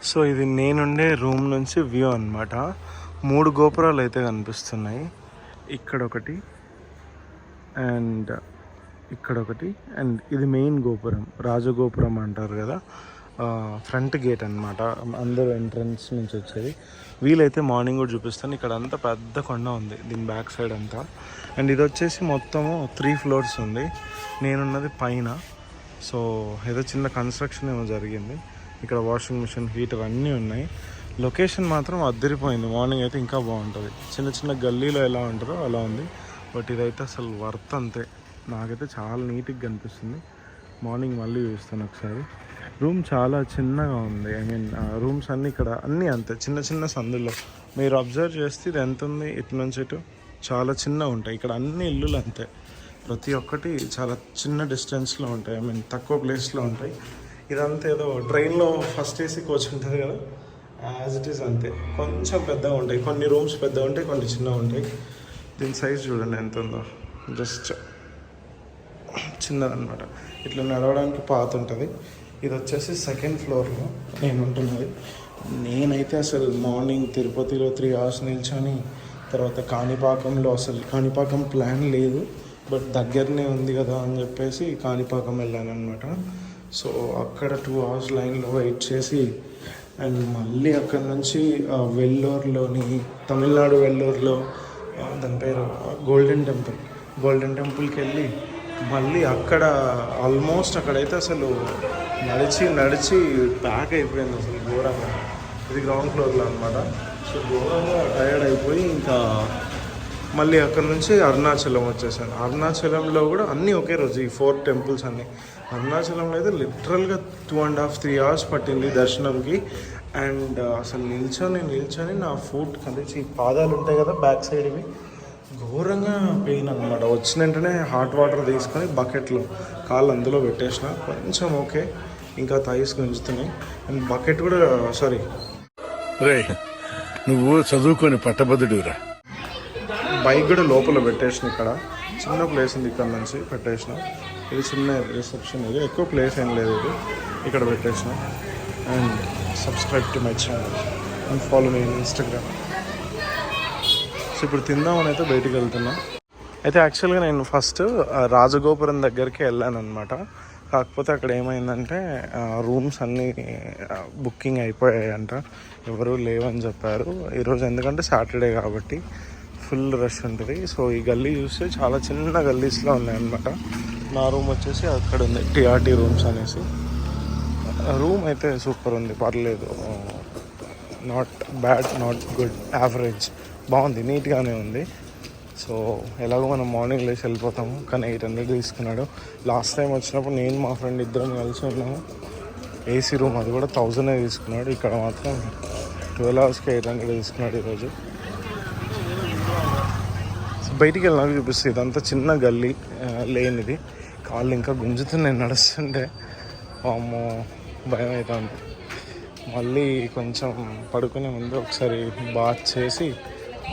So ఇది నేనుండే room నుంచి వ్యూ అనమాట. 3 గోపురాలు అయితే కనిపిస్తున్నాయి. ఇక్కడ ఒకటి అండ్ ఇక్కడ ఒకటి అండ్ ఇది మెయిన్ గోపురం, రాజగోపురం అంటారు కదా, ఫ్రంట్ గేట్ అనమాట. అందరూ ఎంట్రన్స్ నుంచి వచ్చేది. వీలైతే మార్నింగ్ కూడా చూపిస్తాను. ఇక్కడ అంతా పెద్ద కొండ ఉంది దీని బ్యాక్ సైడ్ అంతా. అండ్ ఇది వచ్చేసి మొత్తము 3 ఫ్లోర్స్ ఉంది. నేనున్నది పైన. సో ఏదో చిన్న కన్స్ట్రక్షన్ ఏమో జరిగింది. ఇక్కడ వాషింగ్ మిషన్, హీటర్ అన్నీ ఉన్నాయి. లొకేషన్ మాత్రం అద్దరిపోయింది. మార్నింగ్ అయితే ఇంకా బాగుంటుంది. చిన్న చిన్న గల్లీలో ఎలా ఉంటుందో అలా ఉంది. బట్ ఇదైతే అసలు వర్త్ అంతే. నాకైతే చాలా నీట్గా కనిపిస్తుంది. మార్నింగ్ మళ్ళీ చూస్తాను ఒకసారి. రూమ్ చాలా చిన్నగా ఉంది. ఐ మీన్ రూమ్స్ అన్నీ ఇక్కడ అన్నీ అంతే చిన్న చిన్న సందుల్లో. మీరు అబ్జర్వ్ చేస్తే ఇది ఎంత ఉంది, ఇటు నుంచి ఇటు చాలా చిన్నగా ఉంటాయి. ఇక్కడ అన్ని ఇల్లులు అంతే, ప్రతి ఒక్కటి చాలా చిన్న డిస్టెన్స్లో ఉంటాయి. ఐ మీన్ తక్కువ ప్లేస్లో ఉంటాయి. ఇదంతా ఏదో ట్రైన్లో ఫస్ట్ ఏసీ కోచ్ ఉంటుంది కదా, యాజ్ ఇట్ ఈస్ అంతే. కొంచెం పెద్దగా ఉంటాయి, కొన్ని రూమ్స్ పెద్దగా ఉంటాయి, కొన్ని చిన్నగా ఉంటాయి. దీని సైజ్ చూడండి ఎంత ఉందో, జస్ట్ చిన్నదన్నమాట. ఇట్లా నడవడానికి పాత ఉంటుంది. ఇది వచ్చేసి సెకండ్ ఫ్లోర్లో నేను ఉంటున్నది. నేనైతే అసలు మార్నింగ్ తిరుపతిలో 3 hours నిల్చొని తర్వాత కాణిపాకంలో, అసలు కాణిపాకం ప్లాన్ లేదు బట్ దగ్గరనే ఉంది కదా అని చెప్పేసి కాణిపాకం వెళ్ళాను అనమాట. సో అక్కడ 2 hours లైన్లో వెయిట్ చేసి అండ్ మళ్ళీ అక్కడ నుంచి వెల్లూరులోని, తమిళనాడు వెల్లూరులో దాని పేరు గోల్డెన్ టెంపుల్కి వెళ్ళి మళ్ళీ అక్కడ ఆల్మోస్ట్ అక్కడైతే అసలు నడిచి ప్యాక్ అయిపోయింది అసలు ఘోరంగా. ఇది గ్రౌండ్ ఫ్లోర్లో అనమాట. సో ఘోరంగా టైర్డ్ అయిపోయి ఇంకా మళ్ళీ అక్కడ నుంచి అరుణాచలం వచ్చేసాను. అరుణాచలంలో కూడా అన్నీ ఒకే రోజు, ఈ 4 temples అన్నీ. అరుణాచలంలో అయితే లిటరల్గా 2.5-3 hours పట్టింది దర్శనంకి. అండ్ అసలు నిల్చొని నా ఫుట్ కలిసి పాదాలు ఉంటాయి కదా బ్యాక్ సైడ్, ఇవి ఘోరంగా పెయిన్ అనమాట. వచ్చిన వెంటనే హాట్ వాటర్ తీసుకొని బకెట్లో కాళ్ళు అందులో పెట్టేసిన, కొంచెం ఓకే. ఇంకా థైస్ గుంజుతున్నాయి. అండ్ బకెట్ కూడా నువ్వు చదువుకొని పట్టభద్రుడురా. బైక్ కూడా లోపల పెట్టేసిన. ఇక్కడ చిన్న ప్లేస్ ఉంది, ఇక్కడ నుంచి పెట్టేసిన. ఇది చిన్న రిసెప్షన్, ఇది ఎక్కువ ప్లేస్ ఏం లేదు. ఇది ఇక్కడ పెట్టేసిన. And subscribe to my channel and follow me Instagram. So ఇప్పుడు తిందామని అయితే బయటికి వెళ్తున్నా. అయితే యాక్చువల్గా నేను ఫస్ట్ రాజగోపురం దగ్గరికి వెళ్ళాను అనమాట. కాకపోతే అక్కడ ఏమైందంటే రూమ్స్ అన్నీ బుకింగ్ అయిపోయాయంట, ఎవరు లేవని చెప్పారు ఈరోజు. ఎందుకంటే సాటర్డే కాబట్టి ఫుల్ రష్ ఉంటుంది. సో ఈ గల్లీ చూస్తే చాలా చిన్న గల్లీస్లో ఉన్నాయన్నమాట. నా రూమ్ వచ్చేసి అక్కడ ఉంది, టీఆర్టీ రూమ్స్ అనేసి. రూమ్ అయితే సూపర్ ఉంది, పర్లేదు, not bad, not good, average, బాగుంది, నీట్గానే ఉంది. సో ఎలాగో మనం మార్నింగ్ లేచి వెళ్ళిపోతాము. కానీ 800 తీసుకున్నాడు. లాస్ట్ టైం వచ్చినప్పుడు నేను మా ఫ్రెండ్ ఇద్దరం కలిసి ఉన్నాము. ఏసీ రూమ్, అది కూడా 1000 తీసుకున్నాడు. ఇక్కడ మాత్రం 12 hours 800 తీసుకున్నాడు ఈరోజు. సో బయటికి వెళ్ళినాక చూపిస్తుంది. ఇదంతా చిన్న గల్లీ, లేనిది. కాళ్ళు ఇంకా గుంజుతున్నాయి నడుస్తుంటే. అమ్మో భయం అవుతుంది. మళ్ళీ కొంచెం పడుకునే ముందు ఒకసారి బాత్ చేసి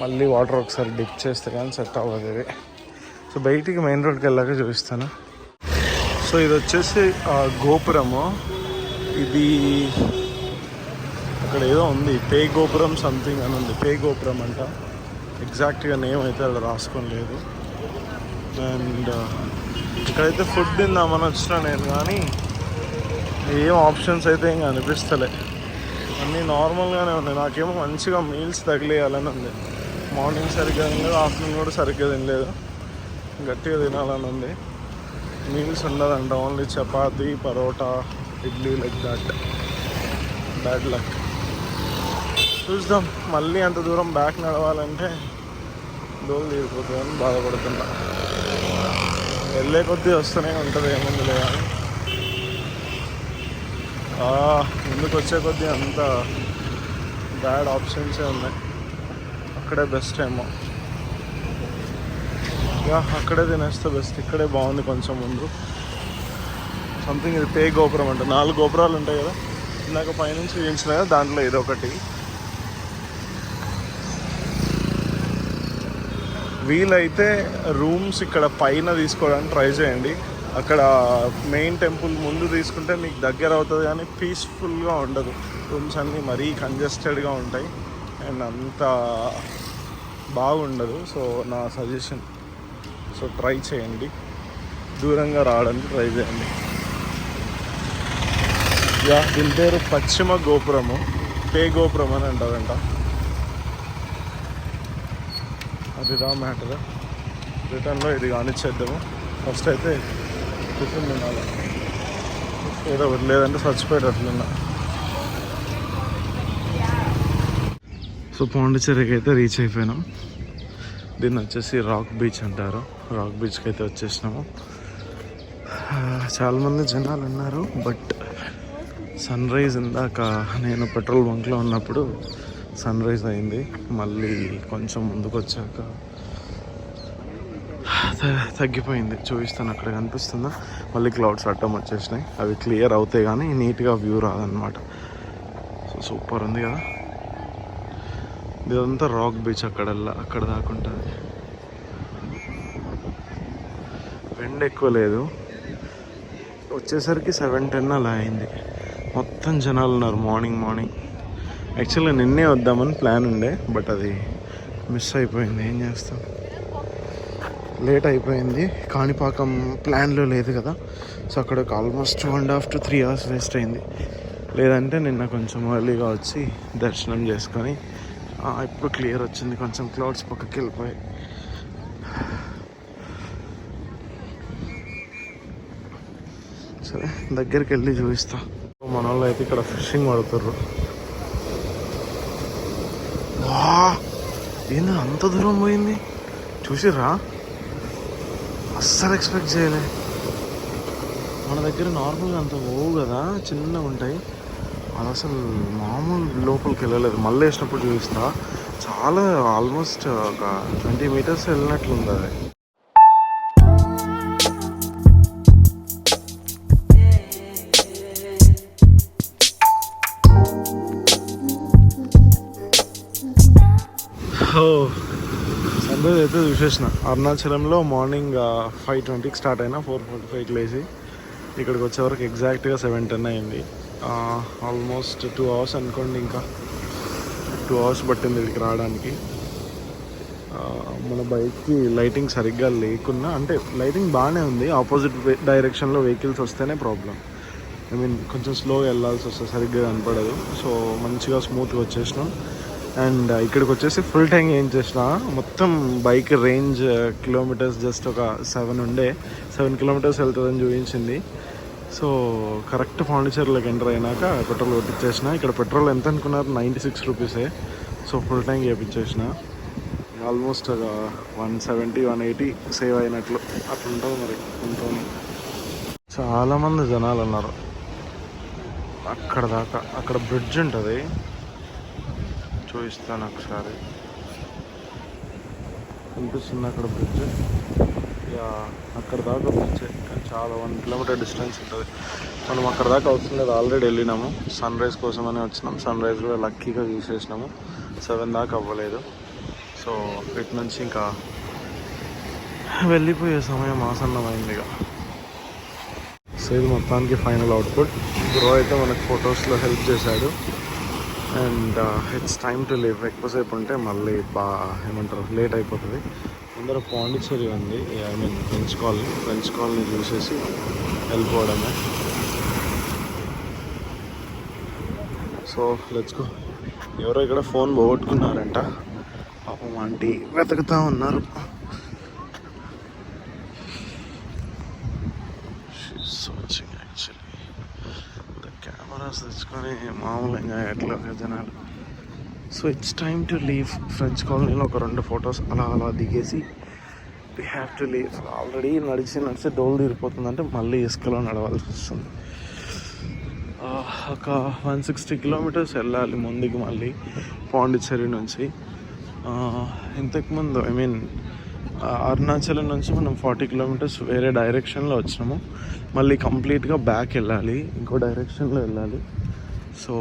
మళ్ళీ వాటర్ ఒకసారి డిప్ చేస్తే కానీ సెట్ అవ్వదు ఇది. సో బయటికి మెయిన్ రోడ్కి వెళ్ళాక చూపిస్తాను. సో ఇది వచ్చేసి గోపురము. ఇది అక్కడ ఏదో ఉంది, పే గోపురం సంథింగ్ అని ఉంది. పే గోపురం అంట, ఎగ్జాక్ట్గా నేమ్ అయితే అక్కడ రాసుకోలేదు. అండ్ ఇక్కడైతే ఫుడ్ తిందామని వచ్చినా నేను, కానీ ఏం ఆప్షన్స్ అయితే ఇంకా అనిపిస్తలే. అన్నీ నార్మల్గానే ఉన్నాయి. నాకేమో మంచిగా మీల్స్ తగిలేయాలని ఉంది. మార్నింగ్ సరిగ్గా తినలేదు, ఆఫ్టర్నూన్ కూడా సరిగ్గా తినలేదు. గట్టిగా తినాలని ఉంది. మీల్స్ ఉండదంట, only chapati, parota, idli, like that. Bad luck. చూద్దాం, మళ్ళీ అంత దూరం బ్యాక్ నడవాలంటే డోలు తీరిపోతుందని బాధపడుతున్నా. వెళ్ళే కొద్దీ వస్తూనే ఉంటుంది, ఏముంది కానీ ముందుకు వచ్చే కొద్దీ అంత బ్యాడ్ ఆప్షన్సే ఉన్నాయి. అక్కడే బెస్ట్ ఏమో, అక్కడే తినేస్తే బెస్ట్. ఇక్కడే బాగుంది కొంచెం ముందు. సంథింగ్ ఇది పే గోపురం అంటే 4 గోపురాలు ఉంటాయి కదా, ఇందాక పైనుంచి చూపించిన కదా, దాంట్లో ఇదొకటి. వీలైతే రూమ్స్ ఇక్కడ పైన తీసుకోవడానికి ట్రై చేయండి. అక్కడ మెయిన్ టెంపుల్ ముందు తీసుకుంటే మీకు దగ్గర అవుతుంది కానీ పీస్ఫుల్గా ఉండదు. రూమ్స్ అన్నీ మరీ కంజెస్టెడ్గా ఉంటాయి అండ్ అంత బాగుండదు. సో నా సజెషన్, సో ట్రై చేయండి, దూరంగా రావడానికి ట్రై చేయండి. యా, దీని పేరు పశ్చిమ గోపురము, పే గోపురం అని అంటారంట. అది రా మ్యాటర్. రిటర్న్లో ఇది కానిచ్చేద్దాము. ఫస్ట్ అయితే టిఫిన్ తినాలి, ఏదో ఒకటి, లేదంటే చచ్చిపోయేటట్లున్నా. సో పాండిచ్చేరికి అయితే రీచ్ అయిపోయినాం. దీన్ని వచ్చేసి రాక్ బీచ్ అంటారు. రాక్ బీచ్కి అయితే వచ్చేసినాము. చాలామంది జనాలు ఉన్నారు, బట్ సన్ రైజ్ ఇందాక నేను పెట్రోల్ బంక్లో ఉన్నప్పుడు సన్ రైజ్ అయింది. మళ్ళీ కొంచెం ముందుకు వచ్చాక తగ్గిపోయింది. చూపిస్తాను, అక్కడ కనిపిస్తుందా, మళ్ళీ క్లౌడ్స్ అడ్డం వచ్చేసినాయి. అవి క్లియర్ అవుతాయి కానీ నీట్గా వ్యూ రాదనమాట. సో సూపర్ ఉంది కదా. ఇదంతా రాక్ బీచ్, అక్కడ దాకా ఉంటుంది. ఎండ ఎక్కువ లేదు, వచ్చేసరికి 7-10 అలా అయింది. మొత్తం జనాలు ఉన్నారు మార్నింగ్. యాక్చువల్గా నిన్నే వద్దామని ప్లాన్ ఉండే, బట్ అది మిస్ అయిపోయింది. ఏం చేస్తాం, లేట్ అయిపోయింది. కాణిపాకం ప్లాన్లో లేదు కదా, సో అక్కడ ఆల్మోస్ట్ 2.5 to 3 hours వేస్ట్ అయింది. లేదంటే నిన్న కొంచెం ఎర్లీగా వచ్చి దర్శనం చేసుకొని ఇప్పుడు క్లియర్ వచ్చింది. కొంచెం క్లౌడ్స్ పక్కకి వెళ్ళిపోయాయి. సరే దగ్గరికి వెళ్ళి చూపిస్తా. మన వాళ్ళు అయితే ఇక్కడ ఫిషింగ్ పడుతుర్రు. ఏంది అంత దూరం పోయింది, చూసిర్రా? అస్సలు ఎక్స్పెక్ట్ చేయలే. మన దగ్గర నార్మల్గా అంత పోవు కదా, చిన్నగా ఉంటాయి. అది అసలు మామూలు లోపలికి వెళ్ళలేదు. మళ్ళీ వేసినప్పుడు చూపిస్తా. చాలా ఆల్మోస్ట్ ఒక 20 meters వెళ్ళినట్లుంది అది. సన్రైజ్ అయితే చూసేసిన. అరుణాచలంలో మార్నింగ్ 5:20కి స్టార్ట్ అయినా 4:45కి లేచి ఇక్కడికి వచ్చేవరకు ఎగ్జాక్ట్గా 7-10 అయింది. ఆల్మోస్ట్ 2 hours అనుకోండి. ఇంకా 2 hours పట్టింది ఇక్కడికి రావడానికి. మన బైక్కి లైటింగ్ సరిగ్గా లేకున్నా, అంటే లైటింగ్ బాగానే ఉంది, ఆపోజిట్ డైరెక్షన్లో వెహికల్స్ వస్తేనే ప్రాబ్లం. ఐ మీన్ కొంచెం స్లోగా వెళ్ళాల్సి వస్తుంది, సరిగ్గా కనపడదు. సో మంచిగా స్మూత్గా వచ్చేసినాం. అండ్ ఇక్కడికి వచ్చేసి ఫుల్ ట్యాంక్ ఏం చేసిన, మొత్తం బైక్ రేంజ్ కిలోమీటర్స్ జస్ట్ ఒక 7 kilometers వెళ్తుందని చూపించింది. సో కరెక్ట్ పాండిచ్చేరిలోకి ఎంటర్ అయినాక పెట్రోల్ కొట్టించేసిన. ఇక్కడ పెట్రోల్ ఎంత అనుకున్నారు, 96 rupees. సో ఫుల్ ట్యాంక్ వేయించేసిన. ఆల్మోస్ట్ ఒక 170-180 సేవ్ అయినట్లు అట్లుంటుంది. మరి ఉంటుంది. చాలామంది జనాలు ఉన్నారు అక్కడ దాకా. అక్కడ బ్రిడ్జ్ ఉంటుంది, చూపిస్తాను ఒకసారి. కనిపిస్తుంది అక్కడ బ్రిడ్జ్. అక్కడ దాకా బ్రిడ్జ్ కానీ చాలా 1 kilometer డిస్టెన్స్ ఉంటుంది. మనం అక్కడ దాకా అవసరం లేదు, ఆల్రెడీ వెళ్ళినాము. సన్ రైజ్ కోసమని వచ్చినాం. సన్ రైజ్ కూడా లక్కీగా చూసేసినాము. 7 దాకా అవ్వలేదు. సో ఇటు నుంచి ఇంకా వెళ్ళిపోయే సమయం ఆసన్నమైంది ఇక. సో ఇది మొత్తానికి ఫైనల్ అవుట్పుట్. బ్రో అయితే మనకు ఫొటోస్లో హెల్ప్ చేశాడు. And it's time to leave. ఎక్కువసేపు ఉంటే మళ్ళీ ఏమంటారు, లేట్ అయిపోతుంది. ముందర పాండిచ్చేరి ఉంది, ఐ మీన్ ఫ్రెంచ్ కాలనీ చూసేసి వెళ్ళిపోవడమే. So let's go. ఎవరో ఇక్కడ ఫోన్ పోగొట్టుకున్నారంట, పాపం ఆంటీ వెతుకుతూ ఉన్నారు. కెమెరాస్ తెచ్చుకొని మామూలుగా ఎట్లా జనాలు. So it's time to leave. French కాలనీలో ఒక 2 photos అలా దిగేసి we have to leave. Already నడిచి డోలు తీరిపోతుందంటే మళ్ళీ ఇసుకలో నడవాల్సి వస్తుంది. ఒక 160 kilometers వెళ్ళాలి ముందుకు మళ్ళీ పాండిచ్చేరి నుంచి. ఇంతకుముందు ఐ మీన్ అరుణాచలం నుంచి మనం 40 kilometers వేరే డైరెక్షన్లో వచ్చినాము. మళ్ళీ కంప్లీట్గా బ్యాక్ వెళ్ళాలి, ఇంకో డైరెక్షన్లో వెళ్ళాలి. సో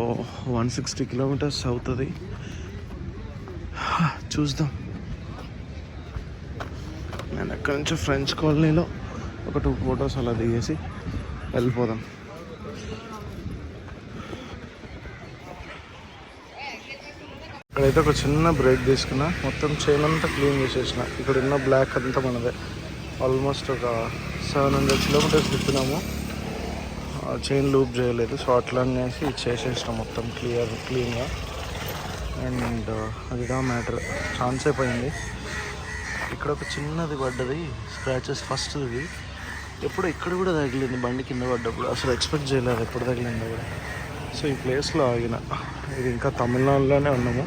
160 kilometers అవుతుంది. చూద్దాం. నేను అక్కడి నుంచి ఫ్రెంచ్ కాలనీలో ఒక 2 ఫొటోస్ అలా దిగేసి వెళ్ళిపోదాం. ఇక్కడైతే ఒక చిన్న బ్రేక్ తీసుకున్నా, మొత్తం చైన్ అంతా క్లీన్ చేసేసిన. ఇక్కడ ఉన్న బ్లాక్ అంతా మనదే. ఆల్మోస్ట్ ఒక 700 కిలోమీటర్స్ తిప్పినాము, చైన్ లూప్ చేయలేదు. సో అట్లా అనేసి చేసేసినాం మొత్తం క్లీన్గా. And అదిదా matter. ఛాన్స్ అయిపోయింది. ఇక్కడ ఒక చిన్నది పడ్డది, స్క్రాచెస్ ఫస్ట్ది. ఎప్పుడు ఇక్కడ కూడా తగిలింది బండి కింద పడ్డప్పుడు. అసలు ఎక్స్పెక్ట్ చేయలేదు ఎప్పుడు తగిలిందో కూడా. సో ఈ ప్లేస్లో ఆగిన. ఇది ఇంకా తమిళనాడులోనే ఉన్నాము.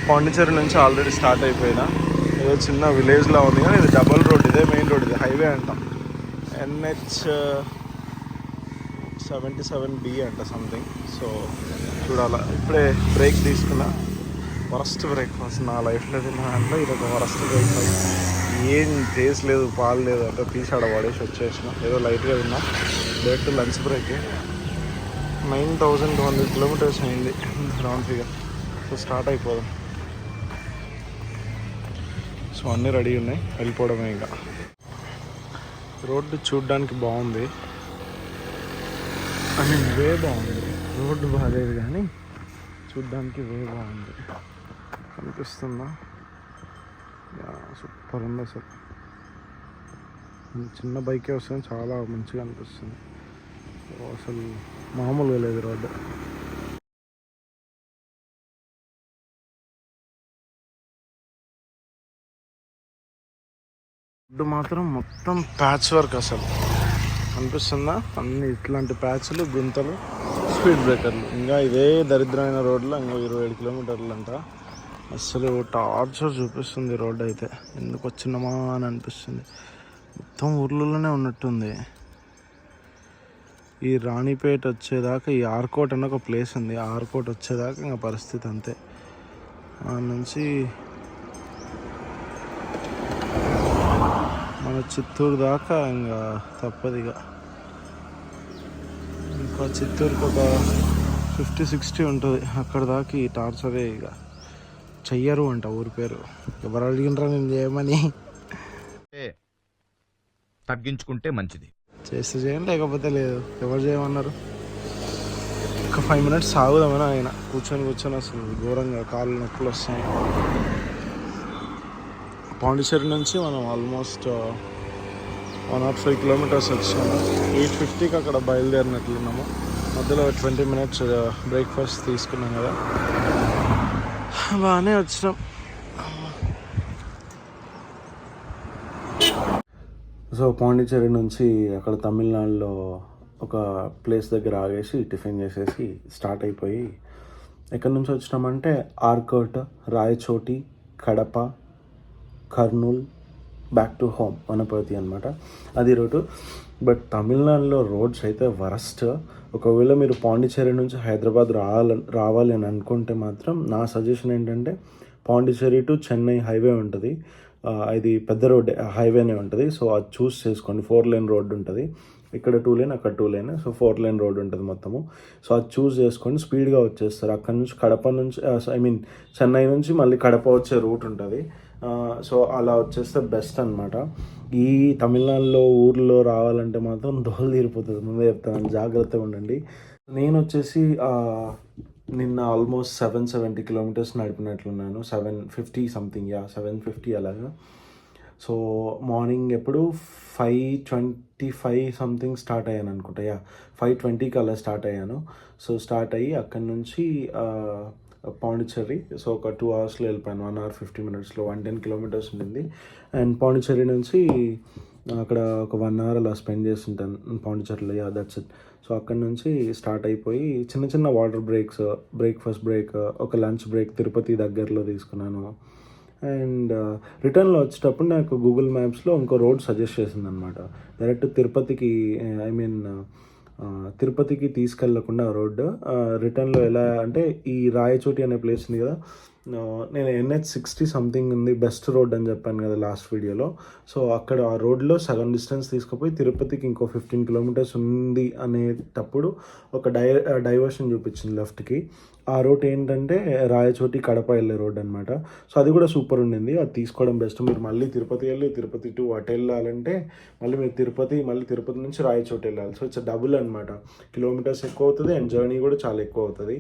పాండిచ్చేరి నుంచి ఆల్రెడీ స్టార్ట్ అయిపోయినా. ఏదో చిన్న విలేజ్లో ఉంది కానీ ఇది డబల్ రోడ్, ఇదే మెయిన్ రోడ్, ఇది హైవే అంటాం. NH77B అంట సంథింగ్. సో చూడాలా. ఇప్పుడే బ్రేక్ తీసుకున్నా. వరస్ట్ బ్రేక్ఫాస్ట్ నా లైఫ్లో తిన్న దాంట్లో ఇది ఒక వరస్ట్ బ్రేక్ఫాస్ట్. ఏం టేస్ట్ లేదు, పాలు లేదు, అంటే తీసి ఆడ పడేసి వచ్చేసిన. ఏదో లైట్గా తిన్నా. Direct lunch break. 9200 కిలోమీటర్స్ అయింది రౌండ్ ఫిగర్. సో స్టార్ట్ అయిపోదాం. సో అన్నీ రెడీ ఉన్నాయి, వెళ్ళిపోవడమే. ఇంకా రోడ్డు చూడ్డానికి బాగుంది, అని వే బాగుంది. రోడ్డు బాగాలేదు కానీ చూడ్డానికి వే బాగుంది. కనిపిస్తుందా? సూపర్ ఉంది అసలు. చిన్న బైకే వస్తుంది, చాలా మంచిగా అనిపిస్తుంది. అసలు మామూలుగా లేదు రోడ్డు. రోడ్డు మాత్రం మొత్తం ప్యాచ్ వర్క్ అసలు అనిపిస్తుందా? అన్ని ఇట్లాంటి ప్యాచ్లు, గుంతలు, స్పీడ్ బ్రేకర్లు. ఇంకా ఇదే దరిద్రమైన రోడ్లో ఇంకో 27 కిలోమీటర్లు అంట. అసలు టార్చర్ చూపిస్తుంది రోడ్డు అయితే. ఎందుకు వచ్చినామా అని అనిపిస్తుంది. మొత్తం ఊర్లలోనే ఉన్నట్టుంది. ఈ రాణిపేట వచ్చేదాకా ఈ ఆర్కోట్ అన్న ఒక ప్లేస్ ఉంది. ఆర్కోట్ వచ్చేదాకా ఇంకా పరిస్థితి అంతే. ఆ నుంచి మన చిత్తూరు దాకా ఇంకా తప్పదిగా. ఇంకా చిత్తూరుకి ఒక 50-60 ఉంటుంది. అక్కడ దాకా ఈ టార్చరే. ఇక చెయ్యరు అంట ఊరి పేరు. ఎవరు అడిగినరా నేను చేయమని. తగ్గించుకుంటే మంచిది. చేస్తే చేయండి, లేకపోతే లేదు. ఎవరు చేయమన్నారు? ఒక 5 మినిట్స్ సాగుదామని ఆయన కూర్చొని అసలు ఘోరంగా కాళ్ళు నొప్పులు వస్తాయి. పాండిచ్చేరి నుంచి మనం ఆల్మోస్ట్ 105 కిలోమీటర్స్ వచ్చాము. 8:50కి అక్కడ బయలుదేరినట్లున్నాము. మధ్యలో 20 మినిట్స్ బ్రేక్ఫాస్ట్ తీసుకున్నాం కదా, బాగానే వచ్చినాం. సో పాండిచ్చేరి నుంచి అక్కడ తమిళనాడులో ఒక ప్లేస్ దగ్గర ఆగేసి టిఫిన్ చేసేసి స్టార్ట్ అయిపోయి, ఎక్కడి నుంచి వచ్చినామంటే Arcot, Rayachoti, Kadapa, Kurnool, back to home Wanaparthy అనమాట. అది రూటు. బట్ తమిళనాడులో రోడ్స్ అయితే వరస్ట్. ఒకవేళ మీరు పాండిచ్చేరి నుంచి హైదరాబాద్ రావాలి అని అనుకుంటే మాత్రం నా సజెషన్ ఏంటంటే, పాండిచ్చేరి టు చెన్నై హైవే ఉంటుంది. ఇది పెద్ద రోడ్ హైవేనే ఉంటుంది. సో అది చూస్ చేసుకోండి. 4 లేన్ రోడ్డు ఉంటుంది. ఇక్కడ 2 లేన్, అక్కడ 2 లేన్. సో 4 లేన్ రోడ్ ఉంటుంది మొత్తము. సో అది చూస్ చేసుకొని స్పీడ్గా వచ్చేస్తారు. అక్కడ నుంచి కడప నుంచి చెన్నై నుంచి మళ్ళీ కడప వచ్చే రూట్ ఉంటుంది. సో అలా వచ్చేస్తే బెస్ట్ అనమాట. ఈ తమిళనాడులో ఊర్లో రావాలంటే మాత్రం దోలు తీరిపోతుంది. ముందే చెప్తాను, జాగ్రత్తగా ఉండండి. నేను వచ్చేసి నిన్న ఆల్మోస్ట్ 770 కిలోమీటర్స్ నడిపినట్లున్నాను. 750 సంథింగ్, 750 అలాగా. సో మార్నింగ్ ఎప్పుడు 5:25 సంథింగ్ స్టార్ట్ అయ్యాను అనుకుంటా. 5:20కి అలా స్టార్ట్ అయ్యాను. సో స్టార్ట్ అయ్యి అక్కడి నుంచి పాండిచ్చేరి. సో ఒక 2 అవర్స్లో వెళ్ళిపోయాను. 1 hour 50 minutesలో 110 కిలోమీటర్స్ ఉంటుంది. అండ్ పాండిచ్చేరి నుంచి అక్కడ ఒక 1 hour అలా స్పెండ్ చేస్తుంటాను పాండిచ్చేరిలో. That's it. సో అక్కడ నుంచి స్టార్ట్ అయిపోయి చిన్న చిన్న వాటర్ బ్రేక్స్, బ్రేక్ఫాస్ట్ బ్రేక్, ఒక లంచ్ బ్రేక్ తిరుపతి దగ్గరలో తీసుకున్నాను. అండ్ రిటర్న్లో వచ్చేటప్పుడు నాకు గూగుల్ మ్యాప్స్లో ఇంకో రోడ్ సజెస్ట్ చేసింది అనమాట. డైరెక్ట్ తిరుపతికి, తిరుపతికి తీసుకెళ్లకుండా రోడ్డు రిటర్న్లో ఎలా అంటే, ఈ రాయచోటి అనే ప్లేస్ ఉంది కదా, నేను NH60 సంథింగ్ ఉంది బెస్ట్ రోడ్ అని చెప్పాను కదా లాస్ట్ వీడియోలో. సో అక్కడ ఆ రోడ్లో సగం డిస్టెన్స్ తీసుకుపోయి తిరుపతికి ఇంకో 15 కిలోమీటర్స్ ఉంది అనేటప్పుడు ఒక డైవర్షన్ చూపించింది లెఫ్ట్కి. ఆ రోడ్ ఏంటంటే రాయచోటి కడప వెళ్ళే రోడ్ అనమాట. సో అది కూడా సూపర్ ఉండింది. అది తీసుకోవడం బెస్ట్. మీరు మళ్ళీ తిరుపతి వెళ్ళి తిరుపతి టు అటు వెళ్ళాలంటే మళ్ళీ మీరు తిరుపతి నుంచి రాయచోటి వెళ్ళాలి. సో ఇట్స్ డబుల్ అనమాట. కిలోమీటర్స్ ఎక్కువ అవుతుంది అండ్ జర్నీ కూడా చాలా ఎక్కువ అవుతుంది.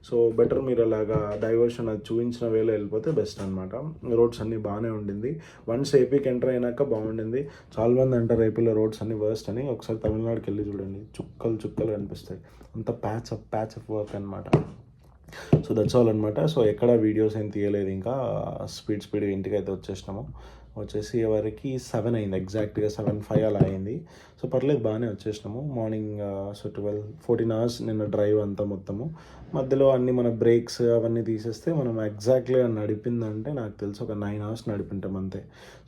సో బెటర్ మీరు అలాగా డైవర్షన్ అది చూపించిన వేలో వెళ్ళిపోతే బెస్ట్ అనమాట. రోడ్స్ అన్నీ బాగానే ఉండింది. వన్స్ ఏపీకి ఎంటర్ అయినాక బాగుండింది. చాలామంది అంటారు ఏపీలో రోడ్స్ అన్నీ వర్స్ట్ అని. ఒకసారి తమిళనాడుకి వెళ్ళి చూడండి, చుక్కలు కనిపిస్తాయి. అంత ప్యాచ్ ఆఫ్ వర్క్ అనమాట. సో దట్స్ ఆల్ అనమాట. సో ఎక్కడ వీడియోస్ ఏం తీయలేదు, ఇంకా స్పీడ్ ఇంటికి అయితే వచ్చేసి ఎవరికి 7 అయింది, ఎగ్జాక్ట్గా 7:05 అలా అయింది. సో పర్లేదు, బాగానే వచ్చేసినాము. మార్నింగ్ సో 14 అవర్స్ నిన్న డ్రైవ్ అంతా మొత్తము. మధ్యలో అన్ని మన బ్రేక్స్ అవన్నీ తీసేస్తే మనం ఎగ్జాక్ట్గా నడిపిందంటే నాకు తెలిసి ఒక 9 అవర్స్ నడిపింటాం అంతే.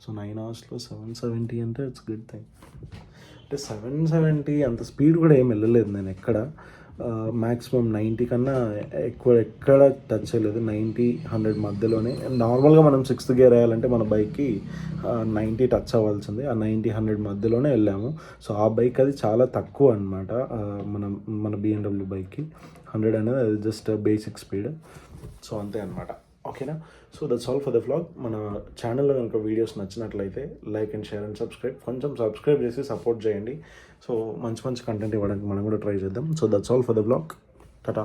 సో 9 అవర్స్లో 770 అంటే ఇట్స్ గుడ్ థింగ్. అంటే 770 అంత స్పీడ్ కూడా ఏం వెళ్ళలేదు నేను ఎక్కడ. మ్యాక్సిమం 90 కన్నా ఎక్కడ టచ్ చేయలేదు. 90-100 మధ్యలోనే. నార్మల్గా మనం 6th గేర్ వేయాలంటే మన బైక్కి 90 టచ్ అవ్వాల్సింది. ఆ 90-100 మధ్యలోనే వెళ్ళాము. సో ఆ బైక్ అది చాలా తక్కువ అనమాట. మన BMW బైక్కి 100 అనేది అది జస్ట్ బేసిక్ స్పీడ్. సో అంతే అనమాట. ఓకేనా? So that's all for the vlog. మన ఛానల్లో కనుక వీడియోస్ నచ్చినట్లయితే like and share and subscribe. కొంచెం సబ్స్క్రైబ్ చేసి సపోర్ట్ చేయండి. సో మంచి కంటెంట్ ఇవ్వడానికి మనం కూడా ట్రై చేద్దాం. So that's all for the vlog. Tata.